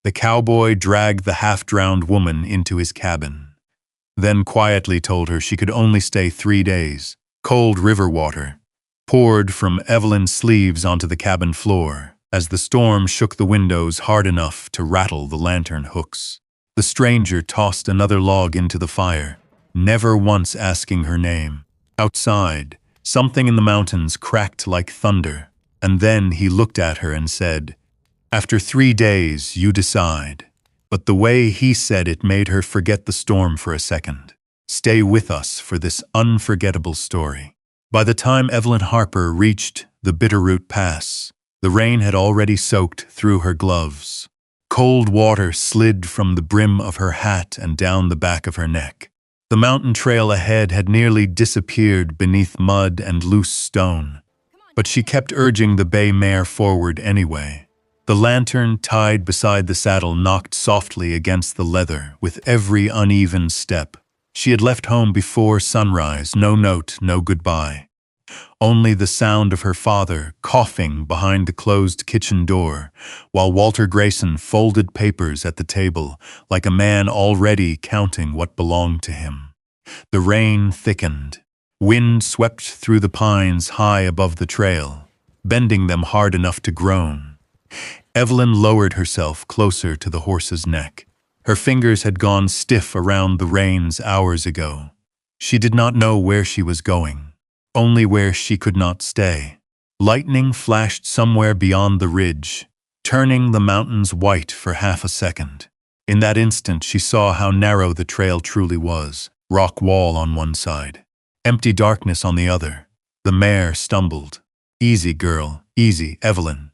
The cowboy dragged the half-drowned woman into his cabin, then quietly told her she could only stay 3 days. Cold river water poured from Evelyn's sleeves onto the cabin floor as the storm shook the windows hard enough to rattle the lantern hooks. The stranger tossed another log into the fire, never once asking her name. Outside, something in the mountains cracked like thunder, and then he looked at her and said, "After 3 days, you decide." But the way he said it made her forget the storm for a second. Stay with us for this unforgettable story. By the time Evelyn Harper reached the Bitterroot Pass, the rain had already soaked through her gloves. Cold water slid from the brim of her hat and down the back of her neck. The mountain trail ahead had nearly disappeared beneath mud and loose stone, but she kept urging the bay mare forward anyway. The lantern tied beside the saddle knocked softly against the leather with every uneven step. She had left home before sunrise, no note, no goodbye. Only the sound of her father coughing behind the closed kitchen door, while Walter Grayson folded papers at the table like a man already counting what belonged to him. The rain thickened. Wind swept through the pines high above the trail, bending them hard enough to groan. Evelyn lowered herself closer to the horse's neck. Her fingers had gone stiff around the reins hours ago. She did not know where she was going, only where she could not stay. Lightning flashed somewhere beyond the ridge, turning the mountains white for half a second. In that instant, she saw how narrow the trail truly was. Rock wall on one side, empty darkness on the other. The mare stumbled. "Easy, girl, easy, Evelyn."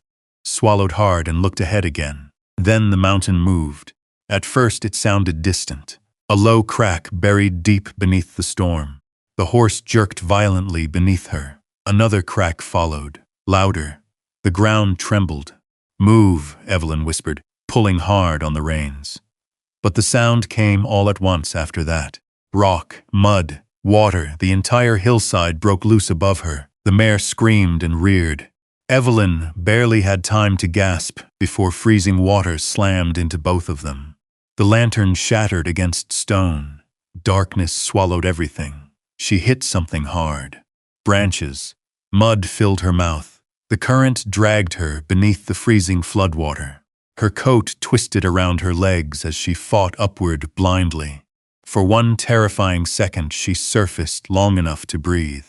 Swallowed hard and looked ahead again. Then the mountain moved. At first it sounded distant, a low crack buried deep beneath the storm. The horse jerked violently beneath her. Another crack followed, louder. The ground trembled. "Move," Evelyn whispered, pulling hard on the reins. But the sound came all at once after that. Rock, mud, water, the entire hillside broke loose above her. The mare screamed and reared. Evelyn barely had time to gasp before freezing water slammed into both of them. The lantern shattered against stone. Darkness swallowed everything. She hit something hard. Branches. Mud filled her mouth. The current dragged her beneath the freezing floodwater. Her coat twisted around her legs as she fought upward blindly. For one terrifying second, she surfaced long enough to breathe.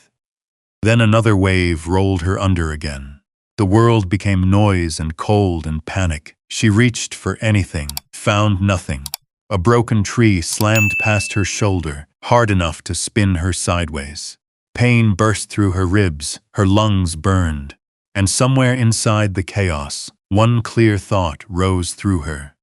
Then another wave rolled her under again. The world became noise and cold and panic. She reached for anything, found nothing. A broken tree slammed past her shoulder, hard enough to spin her sideways. Pain burst through her ribs, her lungs burned. And somewhere inside the chaos, one clear thought rose through her.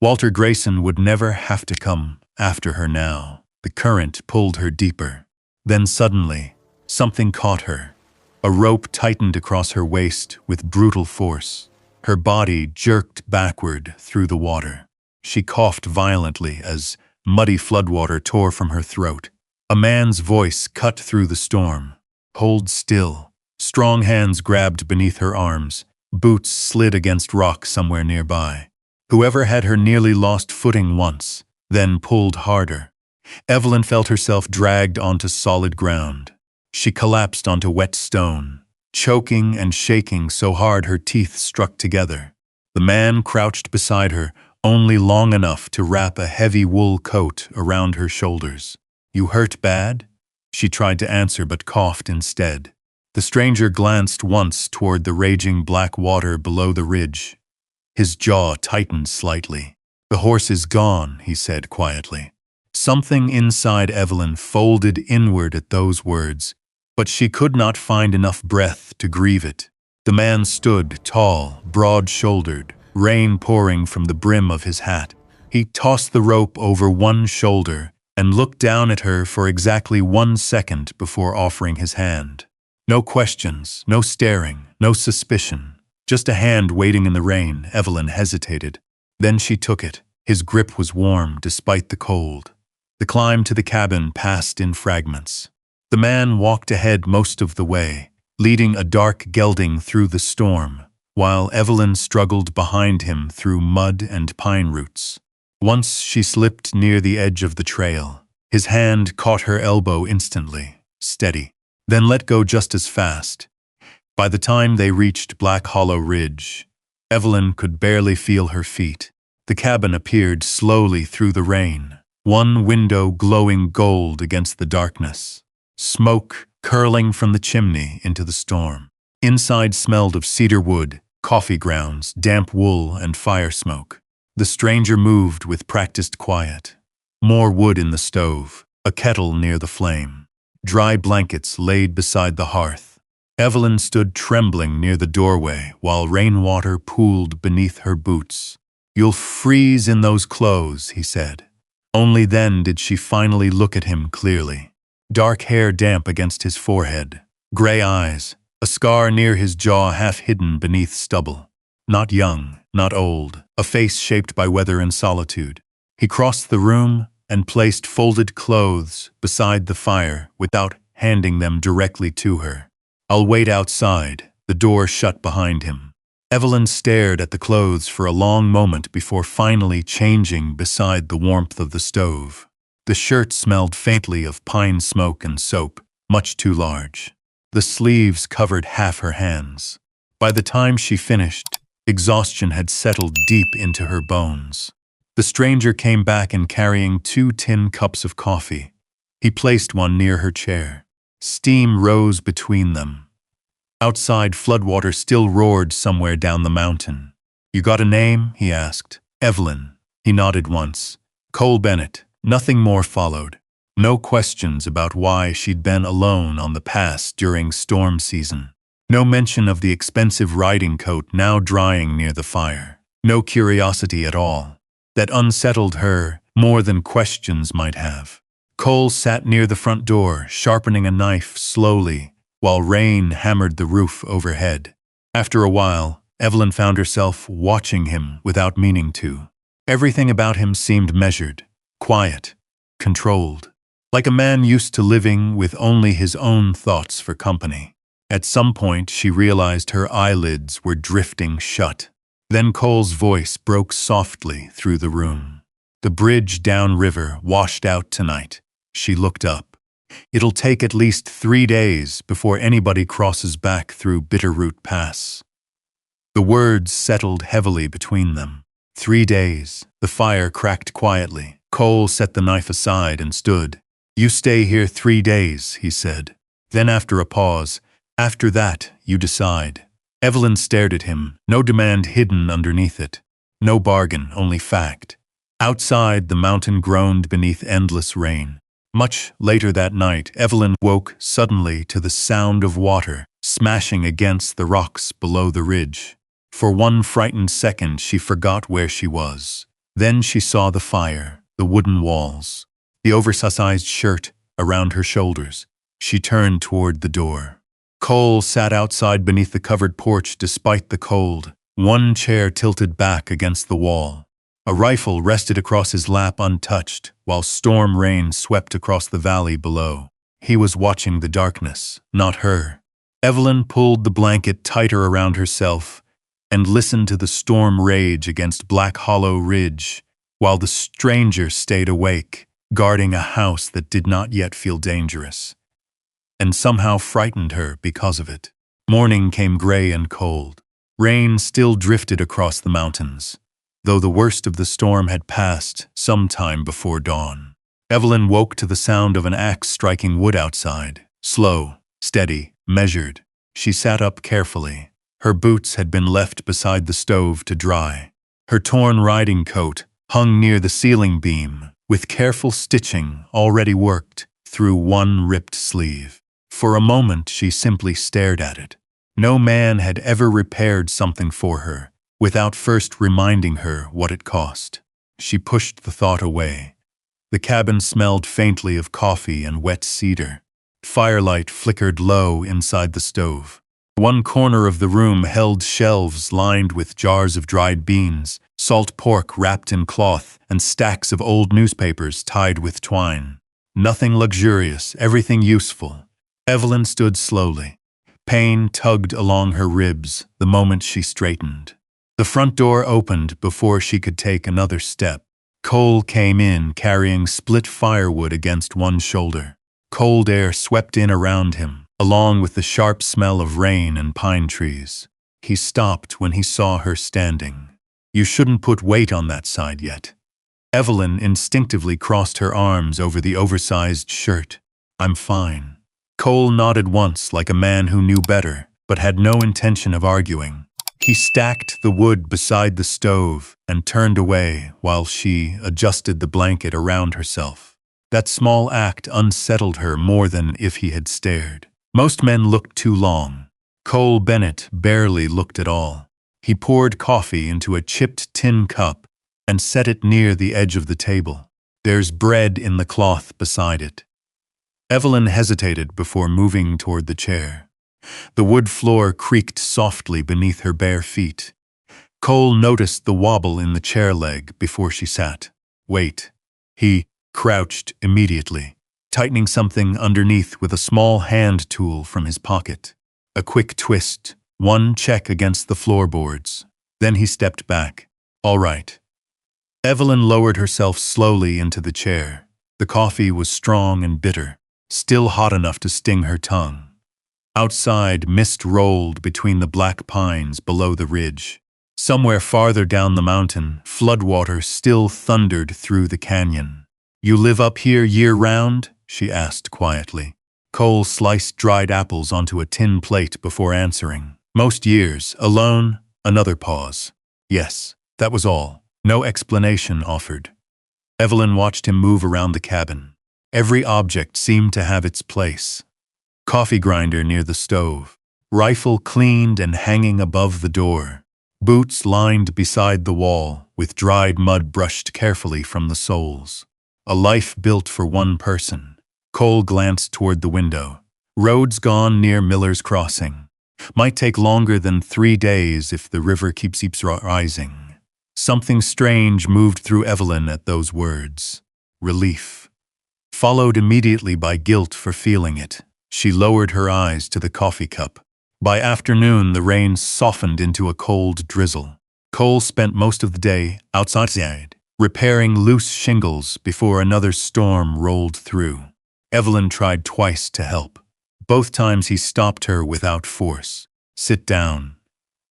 Walter Grayson would never have to come after her now. The current pulled her deeper. Then suddenly, something caught her. A rope tightened across her waist with brutal force. Her body jerked backward through the water. She coughed violently as muddy floodwater tore from her throat. A man's voice cut through the storm. "Hold still." Strong hands grabbed beneath her arms. Boots slid against rock somewhere nearby. Whoever had her nearly lost footing once, then pulled harder. Evelyn felt herself dragged onto solid ground. She collapsed onto wet stone, choking and shaking so hard her teeth struck together. The man crouched beside her, only long enough to wrap a heavy wool coat around her shoulders. "You hurt bad?" She tried to answer but coughed instead. The stranger glanced once toward the raging black water below the ridge. His jaw tightened slightly. "The horse is gone," he said quietly. Something inside Evelyn folded inward at those words, but she could not find enough breath to grieve it. The man stood tall, broad-shouldered, rain pouring from the brim of his hat. He tossed the rope over one shoulder and looked down at her for exactly 1 second before offering his hand. No questions, no staring, no suspicion. Just a hand waiting in the rain. Evelyn hesitated. Then she took it. His grip was warm despite the cold. The climb to the cabin passed in fragments. The man walked ahead most of the way, leading a dark gelding through the storm, while Evelyn struggled behind him through mud and pine roots. Once she slipped near the edge of the trail. His hand caught her elbow instantly, steady, then let go just as fast. By the time they reached Black Hollow Ridge, Evelyn could barely feel her feet. The cabin appeared slowly through the rain, one window glowing gold against the darkness, smoke curling from the chimney into the storm. Inside smelled of cedar wood, coffee grounds, damp wool, and fire smoke. The stranger moved with practiced quiet. More wood in the stove, a kettle near the flame, dry blankets laid beside the hearth. Evelyn stood trembling near the doorway while rainwater pooled beneath her boots. "You'll freeze in those clothes," he said. Only then did she finally look at him clearly. Dark hair damp against his forehead, gray eyes, a scar near his jaw half hidden beneath stubble. Not young, not old, a face shaped by weather and solitude. He crossed the room and placed folded clothes beside the fire without handing them directly to her. "I'll wait outside," the door shut behind him. Evelyn stared at the clothes for a long moment before finally changing beside the warmth of the stove. The shirt smelled faintly of pine smoke and soap, much too large. The sleeves covered half her hands. By the time she finished, exhaustion had settled deep into her bones. The stranger came back and carrying 2 tin cups of coffee. He placed one near her chair. Steam rose between them. Outside, floodwater still roared somewhere down the mountain. "You got a name?" he asked. "Evelyn." He nodded once. "Cole Bennett." Nothing more followed. No questions about why she'd been alone on the pass during storm season. No mention of the expensive riding coat now drying near the fire. No curiosity at all. That unsettled her more than questions might have. Cole sat near the front door, sharpening a knife slowly, while rain hammered the roof overhead. After a while, Evelyn found herself watching him without meaning to. Everything about him seemed measured, quiet, controlled, like a man used to living with only his own thoughts for company. At some point, she realized her eyelids were drifting shut. Then Cole's voice broke softly through the room. "The bridge downriver washed out tonight." She looked up. "It'll take at least 3 days before anybody crosses back through Bitterroot Pass." The words settled heavily between them. 3 days. The fire cracked quietly. Cole set the knife aside and stood. "You stay here 3 days," he said. Then after a pause, "After that, you decide." Evelyn stared at him, no demand hidden underneath it. No bargain, only fact. Outside, the mountain groaned beneath endless rain. Much later that night, Evelyn woke suddenly to the sound of water smashing against the rocks below the ridge. For one frightened second, she forgot where she was. Then she saw the fire, the wooden walls, the oversized shirt around her shoulders. She turned toward the door. Cole sat outside beneath the covered porch despite the cold, one chair tilted back against the wall. A rifle rested across his lap untouched, while storm rain swept across the valley below. He was watching the darkness, not her. Evelyn pulled the blanket tighter around herself and listened to the storm rage against Black Hollow Ridge, while the stranger stayed awake, guarding a house that did not yet feel dangerous, and somehow frightened her because of it. Morning came gray and cold. Rain still drifted across the mountains, though the worst of the storm had passed some time before dawn. Evelyn woke to the sound of an axe striking wood outside. Slow, steady, measured. She sat up carefully. Her boots had been left beside the stove to dry. Her torn riding coat hung near the ceiling beam, with careful stitching already worked through one ripped sleeve. For a moment, she simply stared at it. No man had ever repaired something for her without first reminding her what it cost. She pushed the thought away. The cabin smelled faintly of coffee and wet cedar. Firelight flickered low inside the stove. One corner of the room held shelves lined with jars of dried beans, salt pork wrapped in cloth, and stacks of old newspapers tied with twine. Nothing luxurious, everything useful. Evelyn stood slowly, Pain tugged along her ribs the moment she straightened. The front door opened before she could take another step. Cole came in carrying split firewood against one shoulder. Cold air swept in around him, along with the sharp smell of rain and pine trees. He stopped when he saw her standing. "You shouldn't put weight on that side yet." Evelyn instinctively crossed her arms over the oversized shirt. "I'm fine." Cole nodded once like a man who knew better, but had no intention of arguing. He stacked the wood beside the stove and turned away while she adjusted the blanket around herself. That small act unsettled her more than if he had stared. Most men looked too long. Cole Bennett barely looked at all. He poured coffee into a chipped tin cup and set it near the edge of the table. "There's bread in the cloth beside it." Evelyn hesitated before moving toward the chair. The wood floor creaked softly beneath her bare feet. Cole noticed the wobble in the chair leg before she sat. "Wait." He crouched immediately, tightening something underneath with a small hand tool from his pocket. A quick twist, one check against the floorboards. Then he stepped back. "All right." Evelyn lowered herself slowly into the chair. The coffee was strong and bitter, still hot enough to sting her tongue. Outside, mist rolled between the black pines below the ridge. Somewhere farther down the mountain, floodwater still thundered through the canyon. "You live up here year-round?" she asked quietly. Cole sliced dried apples onto a tin plate before answering. "Most years. Alone?" Another pause. "Yes." That was all. No explanation offered. Evelyn watched him move around the cabin. Every object seemed to have its place. Coffee grinder near the stove. Rifle cleaned and hanging above the door. Boots lined beside the wall, with dried mud brushed carefully from the soles. A life built for one person. Cole glanced toward the window. Roads gone near Miller's Crossing. Might take longer than 3 days if the river keeps rising. Something strange moved through Evelyn at those words. Relief. Followed immediately by guilt for feeling it. She lowered her eyes to the coffee cup. By afternoon, the rain softened into a cold drizzle. Cole spent most of the day outside, repairing loose shingles before another storm rolled through. Evelyn tried twice to help. Both times he stopped her without force. "Sit down."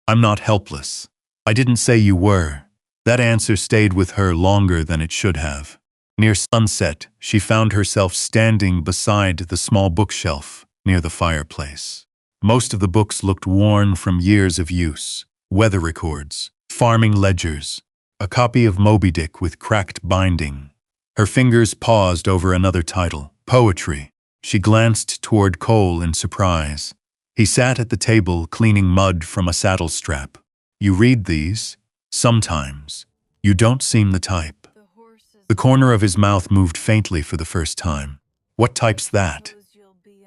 "I'm not helpless." "I didn't say you were." That answer stayed with her longer than it should have. Near sunset, she found herself standing beside the small bookshelf near the fireplace. Most of the books looked worn from years of use. Weather records, farming ledgers, a copy of Moby Dick with cracked binding. Her fingers paused over another title, Poetry. She glanced toward Cole in surprise. He sat at the table cleaning mud from a saddle strap. "You read these?" "Sometimes." "You don't seem the type." The corner of his mouth moved faintly for the first time. "What type's that?"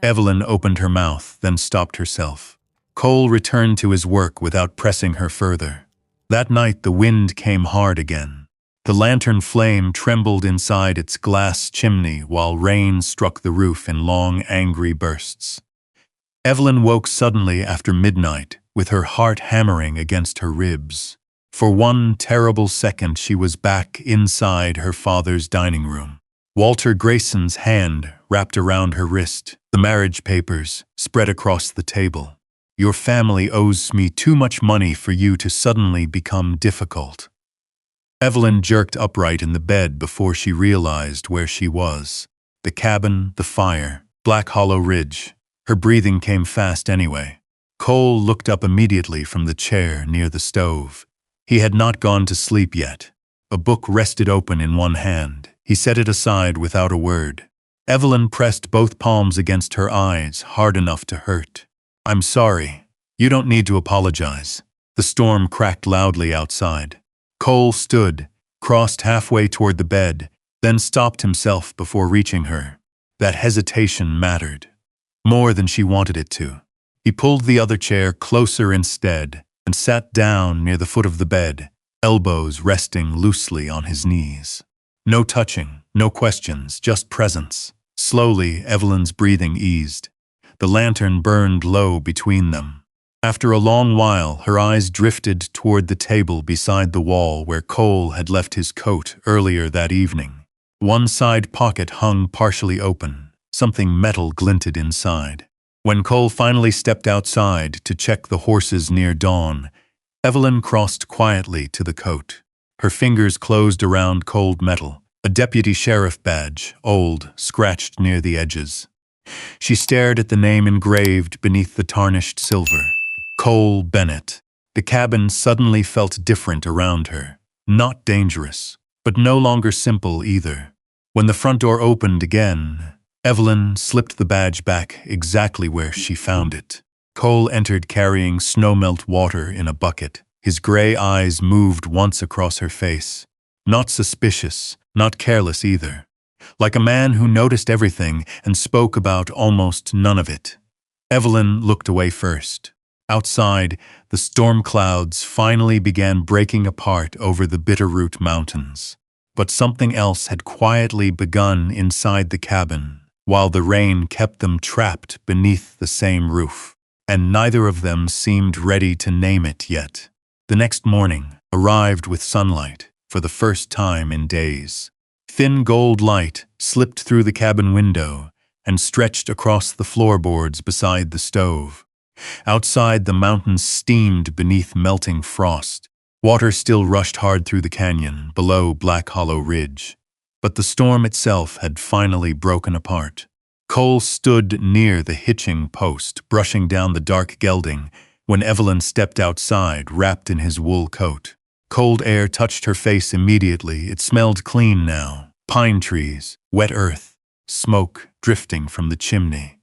Evelyn opened her mouth, then stopped herself. Cole returned to his work without pressing her further. That night the wind came hard again. The lantern flame trembled inside its glass chimney while rain struck the roof in long, angry bursts. Evelyn woke suddenly after midnight, with her heart hammering against her ribs. For one terrible second she was back inside her father's dining room. Walter Grayson's hand wrapped around her wrist, the marriage papers spread across the table. "Your family owes me too much money for you to suddenly become difficult." Evelyn jerked upright in the bed before she realized where she was. The cabin, the fire, Black Hollow Ridge. Her breathing came fast anyway. Cole looked up immediately from the chair near the stove. He had not gone to sleep yet. A book rested open in one hand. He set it aside without a word. Evelyn pressed both palms against her eyes, hard enough to hurt. "I'm sorry." "You don't need to apologize." The storm cracked loudly outside. Cole stood, crossed halfway toward the bed, then stopped himself before reaching her. That hesitation mattered. More than she wanted it to. He pulled the other chair closer instead, and sat down near the foot of the bed, elbows resting loosely on his knees. No touching, no questions, just presence. Slowly, Evelyn's breathing eased. The lantern burned low between them. After a long while, her eyes drifted toward the table beside the wall where Cole had left his coat earlier that evening. One side pocket hung partially open. Something metal glinted inside. When Cole finally stepped outside to check the horses near dawn, Evelyn crossed quietly to the coat. Her fingers closed around cold metal, a deputy sheriff badge, old, scratched near the edges. She stared at the name engraved beneath the tarnished silver. Cole Bennett. The cabin suddenly felt different around her. Not dangerous, but no longer simple either. When the front door opened again, Evelyn slipped the badge back exactly where she found it. Cole entered carrying snowmelt water in a bucket. His gray eyes moved once across her face. Not suspicious, not careless either. Like a man who noticed everything and spoke about almost none of it. Evelyn looked away first. Outside, the storm clouds finally began breaking apart over the Bitterroot Mountains. But something else had quietly begun inside the cabin, while the rain kept them trapped beneath the same roof. And neither of them seemed ready to name it yet. The next morning arrived with sunlight, for the first time in days. Thin gold light slipped through the cabin window and stretched across the floorboards beside the stove. Outside, the mountains steamed beneath melting frost. Water still rushed hard through the canyon, below Black Hollow Ridge. But the storm itself had finally broken apart. Cole stood near the hitching post, brushing down the dark gelding, when Evelyn stepped outside, wrapped in his wool coat. Cold air touched her face immediately. It smelled clean now. Pine trees, wet earth, smoke drifting from the chimney.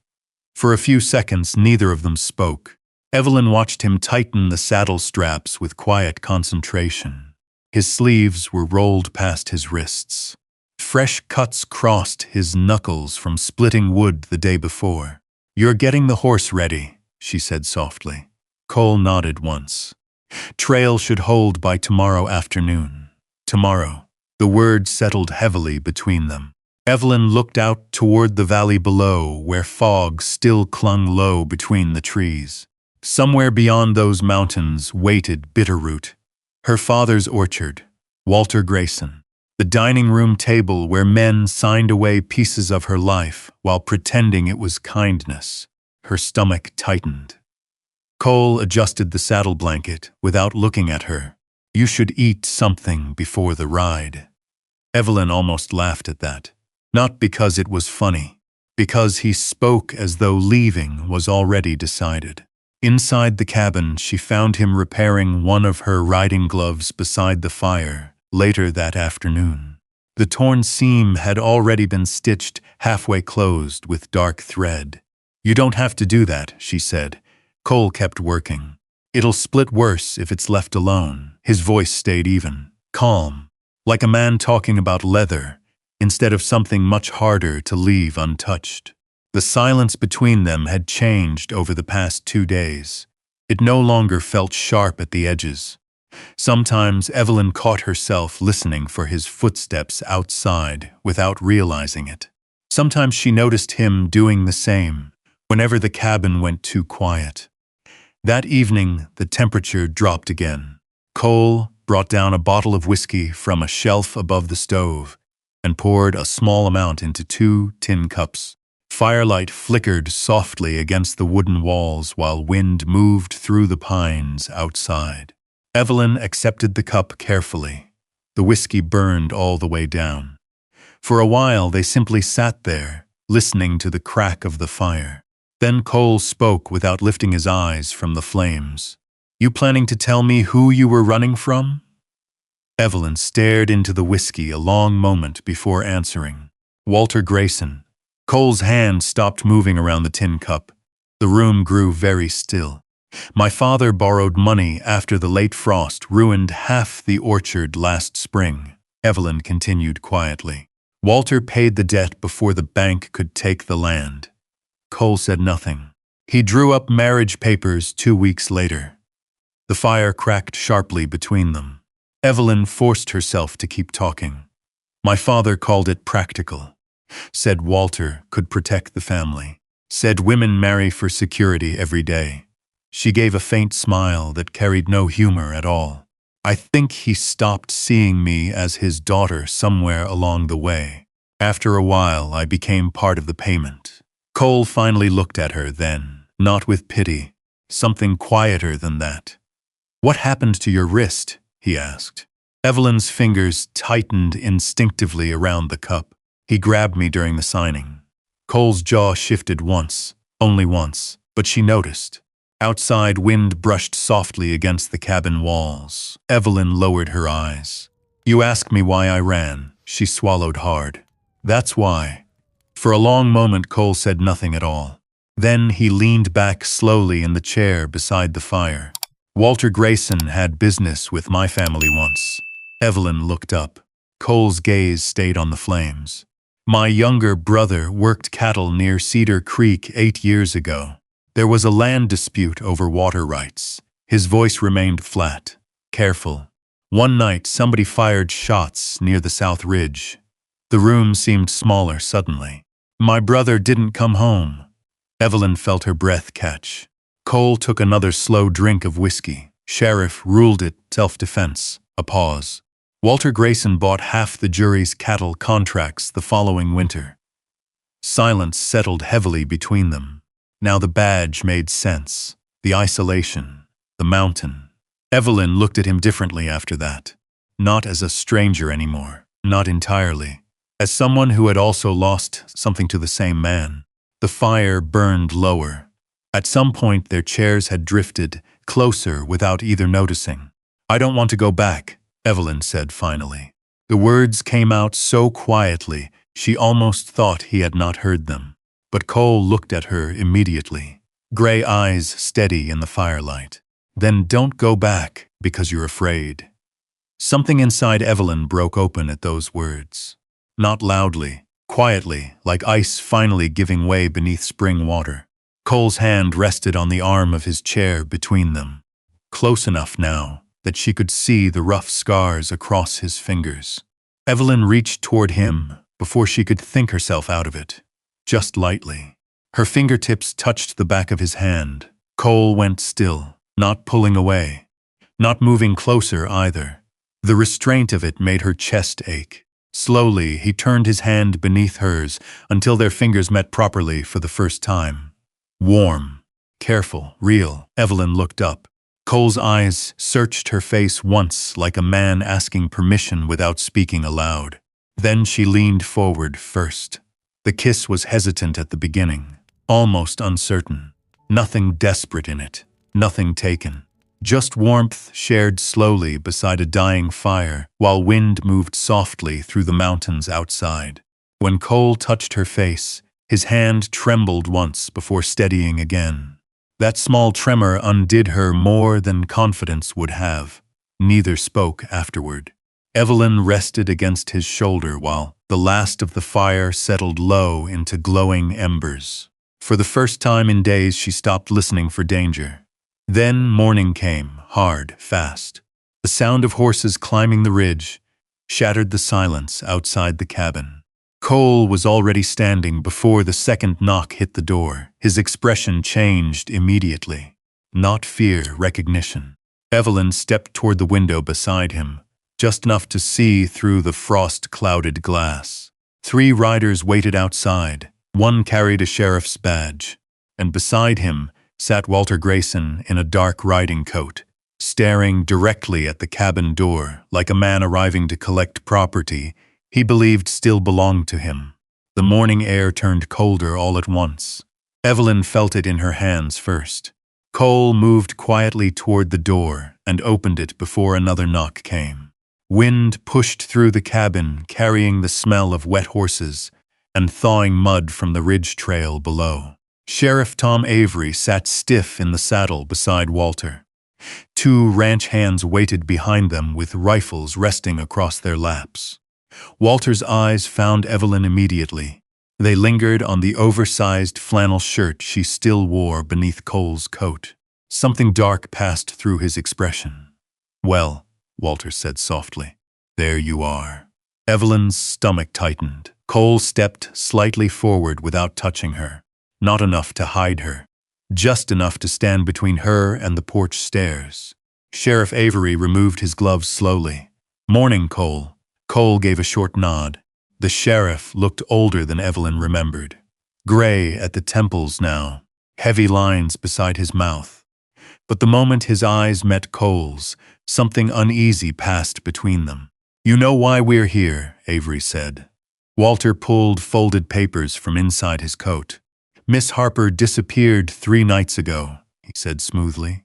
For a few seconds, neither of them spoke. Evelyn watched him tighten the saddle straps with quiet concentration. His sleeves were rolled past his wrists. Fresh cuts crossed his knuckles from splitting wood the day before. "You're getting the horse ready," she said softly. Cole nodded once. "Trail should hold by tomorrow afternoon." Tomorrow. The word settled heavily between them. Evelyn looked out toward the valley below, where fog still clung low between the trees. Somewhere beyond those mountains waited Bitterroot, her father's orchard, Walter Grayson, the dining room table where men signed away pieces of her life while pretending it was kindness. Her stomach tightened. Cole adjusted the saddle blanket without looking at her. "You should eat something before the ride." Evelyn almost laughed at that. Not because it was funny, because he spoke as though leaving was already decided. Inside the cabin, she found him repairing one of her riding gloves beside the fire later that afternoon. The torn seam had already been stitched halfway closed with dark thread. "You don't have to do that," she said. Cole kept working. "It'll split worse if it's left alone." His voice stayed even, calm, like a man talking about leather, instead of something much harder to leave untouched. The silence between them had changed over the past 2 days. It no longer felt sharp at the edges. Sometimes Evelyn caught herself listening for his footsteps outside without realizing it. Sometimes she noticed him doing the same, whenever the cabin went too quiet. That evening, the temperature dropped again. Cole brought down a bottle of whiskey from a shelf above the stove and poured a small amount into 2 tin cups. Firelight flickered softly against the wooden walls while wind moved through the pines outside. Evelyn accepted the cup carefully. The whiskey burned all the way down. For a while they simply sat there, listening to the crack of the fire. Then Cole spoke without lifting his eyes from the flames. "You planning to tell me who you were running from?" Evelyn stared into the whiskey a long moment before answering. "Walter Grayson." Cole's hand stopped moving around the tin cup. The room grew very still. "My father borrowed money after the late frost ruined half the orchard last spring," Evelyn continued quietly. "Walter paid the debt before the bank could take the land." Cole said nothing. He drew up marriage papers 2 weeks later. The fire cracked sharply between them. Evelyn forced herself to keep talking. "My father called it practical. Said Walter could protect the family. Said women marry for security every day. She gave a faint smile that carried no humor at all. I think he stopped seeing me as his daughter somewhere along the way. After a while, I became part of the payment. Cole finally looked at her then, not with pity, something quieter than that. What happened to your wrist? He asked. Evelyn's fingers tightened instinctively around the cup. He grabbed me during the signing. Cole's jaw shifted once, only once, but she noticed. Outside, wind brushed softly against the cabin walls. Evelyn lowered her eyes. You ask me why I ran. She swallowed hard. That's why. For a long moment, Cole said nothing at all. Then he leaned back slowly in the chair beside the fire. Walter Grayson had business with my family once. Evelyn looked up. Cole's gaze stayed on the flames. My younger brother worked cattle near Cedar Creek 8 years ago. There was a land dispute over water rights. His voice remained flat, careful. One night, somebody fired shots near the South Ridge. The room seemed smaller suddenly. My brother didn't come home. Evelyn felt her breath catch. Cole took another slow drink of whiskey. Sheriff ruled it self-defense. A pause. Walter Grayson bought half the jury's cattle contracts the following winter. Silence settled heavily between them. Now the badge made sense. The isolation. The mountain. Evelyn looked at him differently after that. Not as a stranger anymore. Not entirely. As someone who had also lost something to the same man. The fire burned lower. At some point their chairs had drifted closer without either noticing. I don't want to go back, Evelyn said finally. The words came out so quietly she almost thought he had not heard them. But Cole looked at her immediately. Gray eyes steady in the firelight. Then don't go back because you're afraid. Something inside Evelyn broke open at those words. Not loudly, quietly, like ice finally giving way beneath spring water. Cole's hand rested on the arm of his chair between them. Close enough now that she could see the rough scars across his fingers. Evelyn reached toward him before she could think herself out of it. Just lightly. Her fingertips touched the back of his hand. Cole went still, not pulling away. Not moving closer either. The restraint of it made her chest ache. Slowly, he turned his hand beneath hers until their fingers met properly for the first time. Warm, careful, real. Evelyn looked up. Cole's eyes searched her face once like a man asking permission without speaking aloud. Then she leaned forward first. The kiss was hesitant at the beginning, almost uncertain. Nothing desperate in it, nothing taken. Just warmth shared slowly beside a dying fire while wind moved softly through the mountains outside. When Cole touched her face, his hand trembled once before steadying again. That small tremor undid her more than confidence would have. Neither spoke afterward. Evelyn rested against his shoulder while the last of the fire settled low into glowing embers. For the first time in days, she stopped listening for danger. Then morning came, hard, fast. The sound of horses climbing the ridge shattered the silence outside the cabin. Cole was already standing before the second knock hit the door. His expression changed immediately. Not fear, recognition. Evelyn stepped toward the window beside him, just enough to see through the frost-clouded glass. 3 riders waited outside. One carried a sheriff's badge, and beside him sat Walter Grayson in a dark riding coat, staring directly at the cabin door like a man arriving to collect property he believed still belonged to him. The morning air turned colder all at once. Evelyn felt it in her hands first. Cole moved quietly toward the door and opened it before another knock came. Wind pushed through the cabin, carrying the smell of wet horses and thawing mud from the ridge trail below. Sheriff Tom Avery sat stiff in the saddle beside Walter. 2 ranch hands waited behind them with rifles resting across their laps. Walter's eyes found Evelyn immediately. They lingered on the oversized flannel shirt she still wore beneath Cole's coat. Something dark passed through his expression. "Well," Walter said softly, "there you are." Evelyn's stomach tightened. Cole stepped slightly forward without touching her. not enough to hide her, just enough to stand between her and the porch stairs. Sheriff Avery removed his gloves slowly. "Morning, Cole." Cole gave a short nod. The sheriff looked older than Evelyn remembered. Gray at the temples now, heavy lines beside his mouth. But the moment his eyes met Cole's, something uneasy passed between them. "You know why we're here," Avery said. Walter pulled folded papers from inside his coat. "Miss Harper disappeared 3 nights ago," he said smoothly.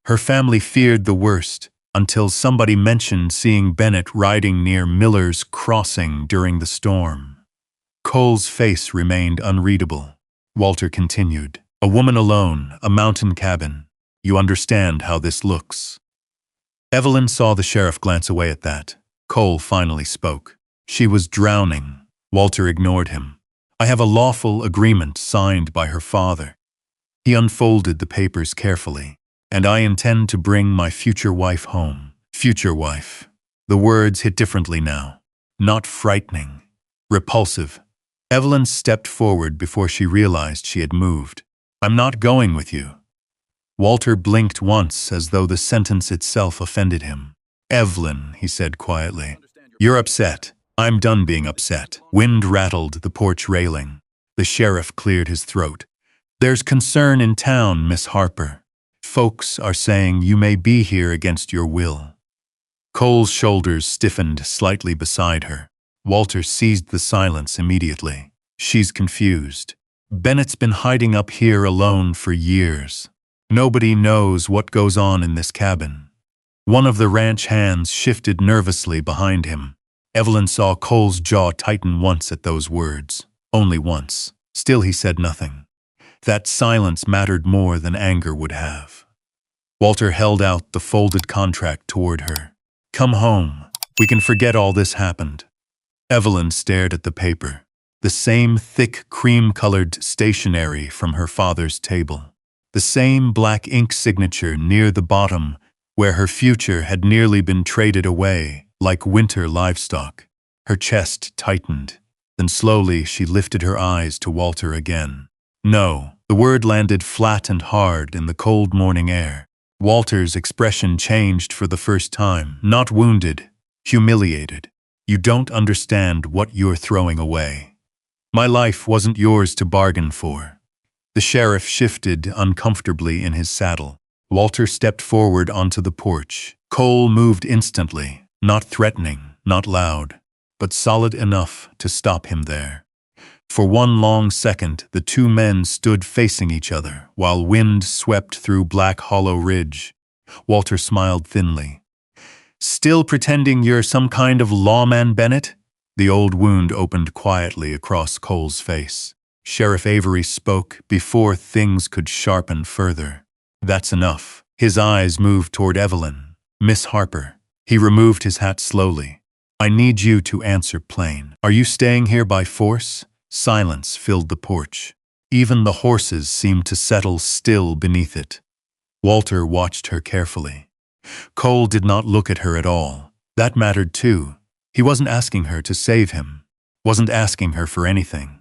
"Her family feared the worst until somebody mentioned seeing Bennett riding near Miller's Crossing during the storm." Cole's face remained unreadable. Walter continued, "A woman alone, a mountain cabin. You understand how this looks." Evelyn saw the sheriff glance away at that. Cole finally spoke. "She was drowning." Walter ignored him. "I have a lawful agreement signed by her father." He unfolded the papers carefully. "And I intend to bring my future wife home." Future wife. The words hit differently now. Not frightening. Repulsive. Evelyn stepped forward before she realized she had moved. "I'm not going with you." Walter blinked once as though the sentence itself offended him. "Evelyn," he said quietly, "you're upset. I'm done being upset." Wind rattled the porch railing. The sheriff cleared his throat. "There's concern in town, Miss Harper. Folks are saying you may be here against your will." Cole's shoulders stiffened slightly beside her. Walter seized the silence immediately. "She's confused. Bennett's been hiding up here alone for years. Nobody knows what goes on in this cabin." One of the ranch hands shifted nervously behind him. Evelyn saw Cole's jaw tighten once at those words. Only once. Still he said nothing. That silence mattered more than anger would have. Walter held out the folded contract toward her. "Come home. We can forget all this happened." Evelyn stared at the paper. The same thick cream-colored stationery from her father's table. The same black ink signature near the bottom where her future had nearly been traded away like winter livestock. Her chest tightened. Then slowly she lifted her eyes to Walter again. "No." The word landed flat and hard in the cold morning air. Walter's expression changed for the first time. Not wounded, humiliated. "You don't understand what you're throwing away. My life wasn't yours to bargain for." The sheriff shifted uncomfortably in his saddle. Walter stepped forward onto the porch. Cole moved instantly, not threatening, not loud, but solid enough to stop him there. For one long second, the two men stood facing each other, while wind swept through Black Hollow Ridge. Walter smiled thinly. "Still pretending you're some kind of lawman, Bennett?" The old wound opened quietly across Cole's face. Sheriff Avery spoke before things could sharpen further. "That's enough." His eyes moved toward Evelyn. "Miss Harper." He removed his hat slowly. "I need you to answer plain. Are you staying here by force?" Silence filled the porch. Even the horses seemed to settle still beneath it. Walter watched her carefully. Cole did not look at her at all. That mattered too. He wasn't asking her to save him. Wasn't asking her for anything.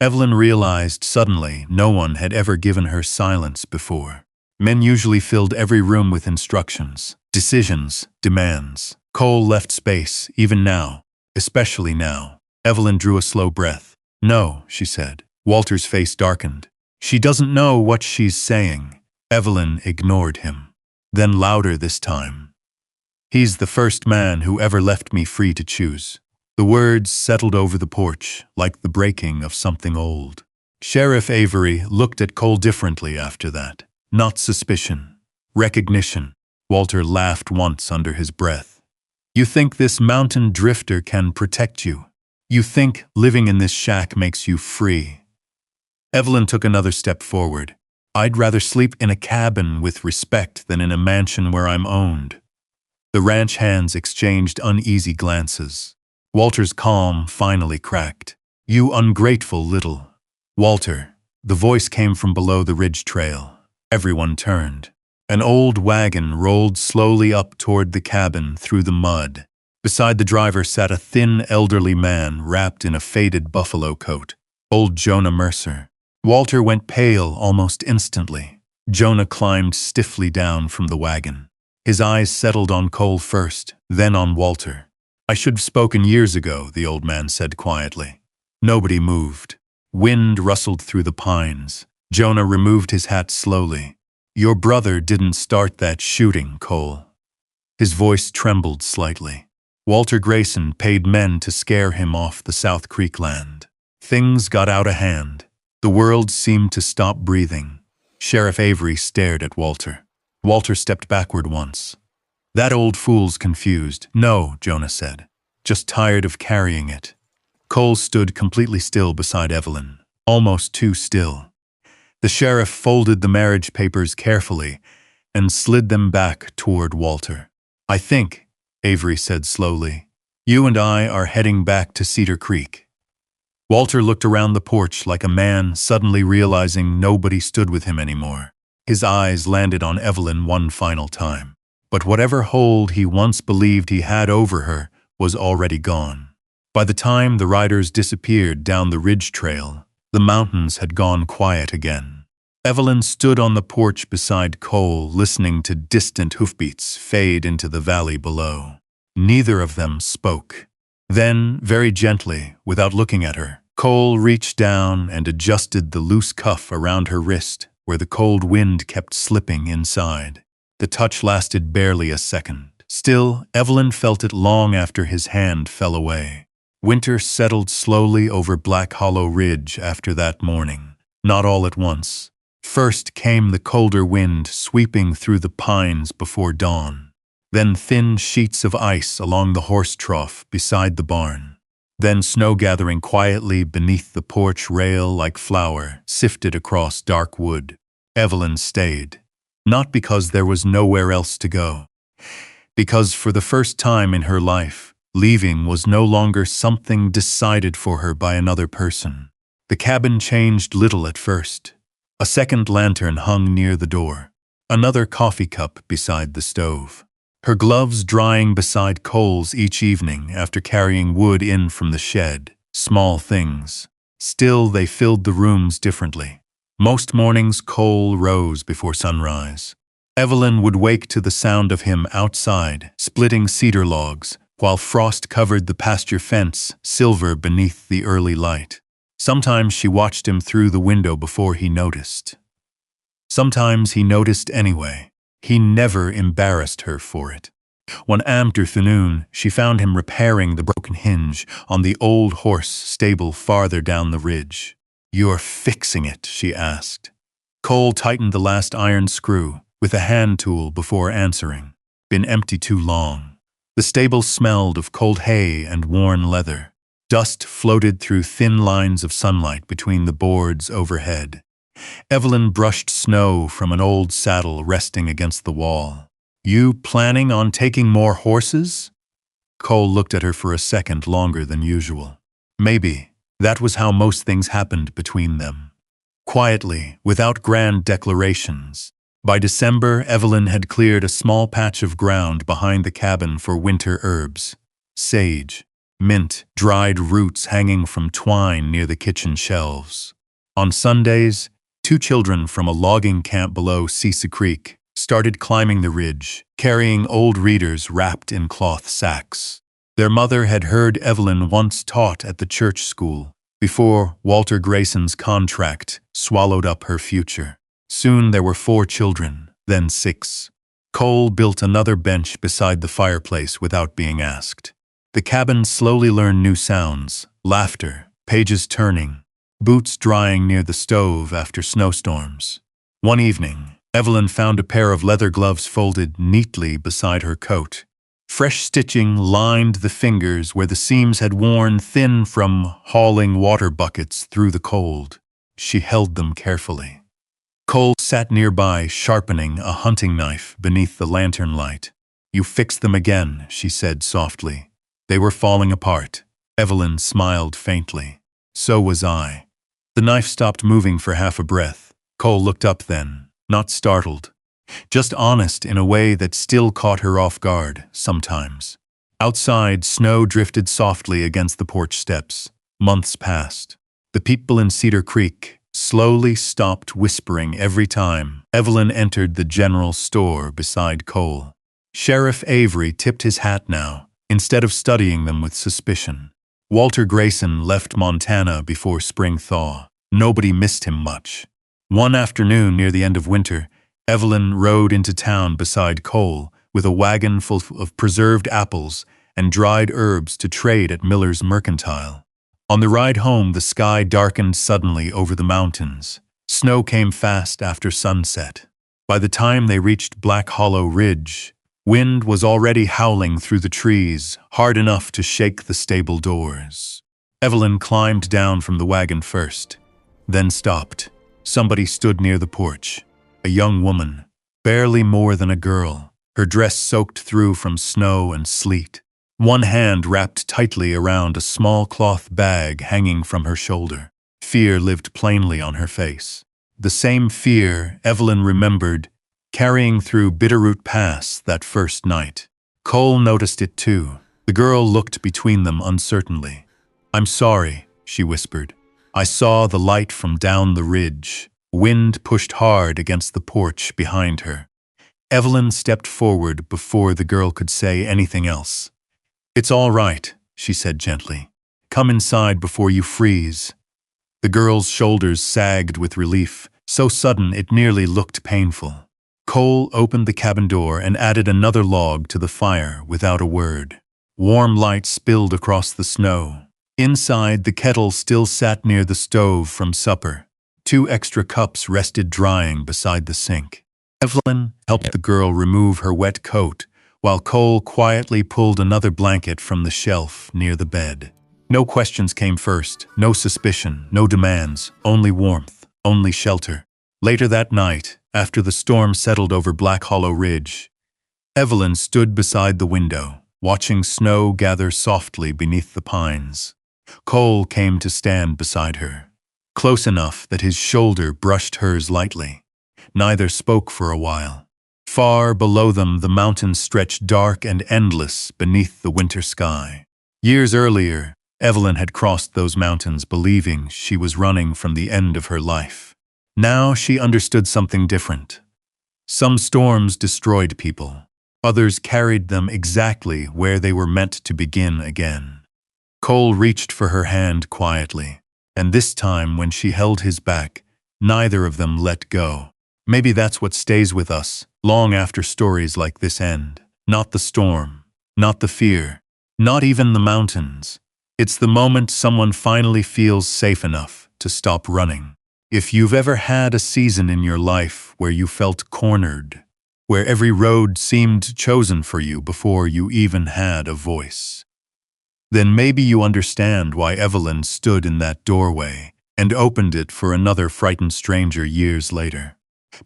Evelyn realized suddenly no one had ever given her silence before. Men usually filled every room with instructions, decisions, demands. Cole left space, even now, especially now. Evelyn drew a slow breath. "No," she said. Walter's face darkened. "She doesn't know what she's saying." Evelyn ignored him. Then louder this time. "He's the first man who ever left me free to choose." The words settled over the porch, like the breaking of something old. Sheriff Avery looked at Cole differently after that. Not suspicion. Recognition. Walter laughed once under his breath. "You think this mountain drifter can protect you? You think living in this shack makes you free?" Evelyn took another step forward. "I'd rather sleep in a cabin with respect than in a mansion where I'm owned." The ranch hands exchanged uneasy glances. Walter's calm finally cracked. "You ungrateful little..." "Walter." The voice came from below the ridge trail. Everyone turned. An old wagon rolled slowly up toward the cabin through the mud. Beside the driver sat a thin, elderly man wrapped in a faded buffalo coat. Old Jonah Mercer. Walter went pale almost instantly. Jonah climbed stiffly down from the wagon. His eyes settled on Cole first, then on Walter. "I should have spoken years ago," the old man said quietly. Nobody moved. Wind rustled through the pines. Jonah removed his hat slowly. "Your brother didn't start that shooting, Cole." His voice trembled slightly. "Walter Grayson paid men to scare him off the South Creek land. Things got out of hand. The world seemed to stop breathing." Sheriff Avery stared at Walter. Walter stepped backward once. "That old fool's confused." "No," Jonah said. "Just tired of carrying it." Cole stood completely still beside Evelyn, almost too still. The sheriff folded the marriage papers carefully and slid them back toward Walter. "I think," Avery said slowly, "you and I are heading back to Cedar Creek." Walter looked around the porch like a man suddenly realizing nobody stood with him anymore. His eyes landed on Evelyn one final time. But whatever hold he once believed he had over her was already gone. By the time the riders disappeared down the ridge trail, the mountains had gone quiet again. Evelyn stood on the porch beside Cole, listening to distant hoofbeats fade into the valley below. Neither of them spoke. Then, very gently, without looking at her, Cole reached down and adjusted the loose cuff around her wrist, where the cold wind kept slipping inside. The touch lasted barely a second. Still, Evelyn felt it long after his hand fell away. Winter settled slowly over Black Hollow Ridge after that morning. Not all at once. First came the colder wind sweeping through the pines before dawn. Then thin sheets of ice along the horse trough beside the barn. Then snow gathering quietly beneath the porch rail like flour sifted across dark wood. Evelyn stayed. Not because there was nowhere else to go. Because for the first time in her life, leaving was no longer something decided for her by another person. The cabin changed little at first. A second lantern hung near the door. Another coffee cup beside the stove. Her gloves drying beside Cole's each evening after carrying wood in from the shed. Small things. Still, they filled the rooms differently. Most mornings Cole rose before sunrise. Evelyn would wake to the sound of him outside, splitting cedar logs, while frost covered the pasture fence, silver beneath the early light. Sometimes she watched him through the window before he noticed. Sometimes he noticed anyway. He never embarrassed her for it. One afternoon, she found him repairing the broken hinge on the old horse stable farther down the ridge. "You're fixing it?" she asked. Cole tightened the last iron screw with a hand tool before answering. "Been empty too long." The stable smelled of cold hay and worn leather. Dust floated through thin lines of sunlight between the boards overhead. Evelyn brushed snow from an old saddle resting against the wall. "You planning on taking more horses?" Cole looked at her for a second longer than usual. Maybe. That was how most things happened between them. Quietly, without grand declarations. By December, Evelyn had cleared a small patch of ground behind the cabin for winter herbs. Sage, mint, dried roots hanging from twine near the kitchen shelves. On Sundays, 2 children from a logging camp below Cedar Creek started climbing the ridge, carrying old readers wrapped in cloth sacks. Their mother had heard Evelyn once taught at the church school, before Walter Grayson's contract swallowed up her future. Soon there were 4 children, then 6. Cole built another bench beside the fireplace without being asked. The cabin slowly learned new sounds, laughter, pages turning, boots drying near the stove after snowstorms. One evening, Evelyn found a pair of leather gloves folded neatly beside her coat. Fresh stitching lined the fingers where the seams had worn thin from hauling water buckets through the cold. She held them carefully. Cole sat nearby, sharpening a hunting knife beneath the lantern light. "You fixed them again," she said softly. "They were falling apart." Evelyn smiled faintly. "So was I." The knife stopped moving for half a breath. Cole looked up then, not startled. Just honest in a way that still caught her off guard, sometimes. Outside, snow drifted softly against the porch steps. Months passed. The people in Cedar Creek, slowly stopped whispering every time Evelyn entered the general store beside Cole. Sheriff Avery tipped his hat now, instead of studying them with suspicion. Walter Grayson left Montana before spring thaw. Nobody missed him much. One afternoon near the end of winter, Evelyn rode into town beside Cole with a wagon full of preserved apples and dried herbs to trade at Miller's Mercantile. On the ride home, the sky darkened suddenly over the mountains. Snow came fast after sunset. By the time they reached Black Hollow Ridge, wind was already howling through the trees, hard enough to shake the stable doors. Evelyn climbed down from the wagon first, then stopped. Somebody stood near the porch. A young woman, barely more than a girl, her dress soaked through from snow and sleet. One hand wrapped tightly around a small cloth bag hanging from her shoulder. Fear lived plainly on her face. The same fear Evelyn remembered carrying through Bitterroot Pass that first night. Cole noticed it too. The girl looked between them uncertainly. "I'm sorry," she whispered. "I saw the light from down the ridge." Wind pushed hard against the porch behind her. Evelyn stepped forward before the girl could say anything else. "It's all right," she said gently. "Come inside before you freeze." The girl's shoulders sagged with relief, so sudden it nearly looked painful. Cole opened the cabin door and added another log to the fire without a word. Warm light spilled across the snow. Inside, the kettle still sat near the stove from supper. 2 extra cups rested drying beside the sink. Evelyn helped the girl remove her wet coat, while Cole quietly pulled another blanket from the shelf near the bed. No questions came first, no suspicion, no demands, only warmth, only shelter. Later that night, after the storm settled over Black Hollow Ridge, Evelyn stood beside the window, watching snow gather softly beneath the pines. Cole came to stand beside her, close enough that his shoulder brushed hers lightly. Neither spoke for a while. Far below them, the mountains stretched dark and endless beneath the winter sky. Years earlier, Evelyn had crossed those mountains believing she was running from the end of her life. Now she understood something different. Some storms destroyed people. Others carried them exactly where they were meant to begin again. Cole reached for her hand quietly, and this time when she held his back, neither of them let go. Maybe that's what stays with us, long after stories like this end. Not the storm, not the fear, not even the mountains. It's the moment someone finally feels safe enough to stop running. If you've ever had a season in your life where you felt cornered, where every road seemed chosen for you before you even had a voice, then maybe you understand why Evelyn stood in that doorway and opened it for another frightened stranger years later.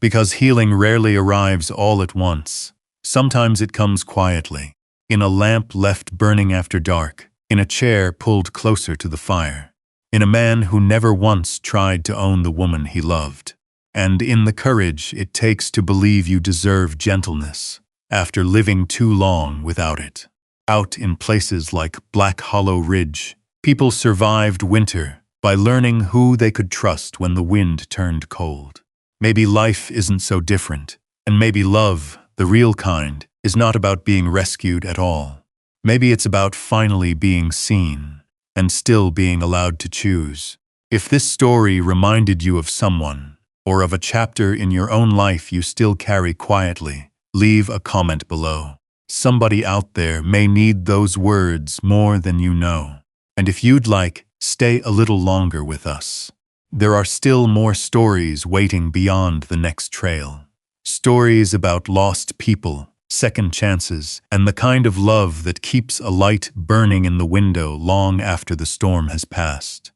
Because healing rarely arrives all at once. Sometimes it comes quietly, in a lamp left burning after dark, in a chair pulled closer to the fire, in a man who never once tried to own the woman he loved, and in the courage it takes to believe you deserve gentleness after living too long without it. Out in places like Black Hollow Ridge, people survived winter by learning who they could trust when the wind turned cold. Maybe life isn't so different, and maybe love, the real kind, is not about being rescued at all. Maybe it's about finally being seen, and still being allowed to choose. If this story reminded you of someone, or of a chapter in your own life you still carry quietly, leave a comment below. Somebody out there may need those words more than you know. And if you'd like, stay a little longer with us. There are still more stories waiting beyond the next trail. Stories about lost people, second chances, and the kind of love that keeps a light burning in the window long after the storm has passed.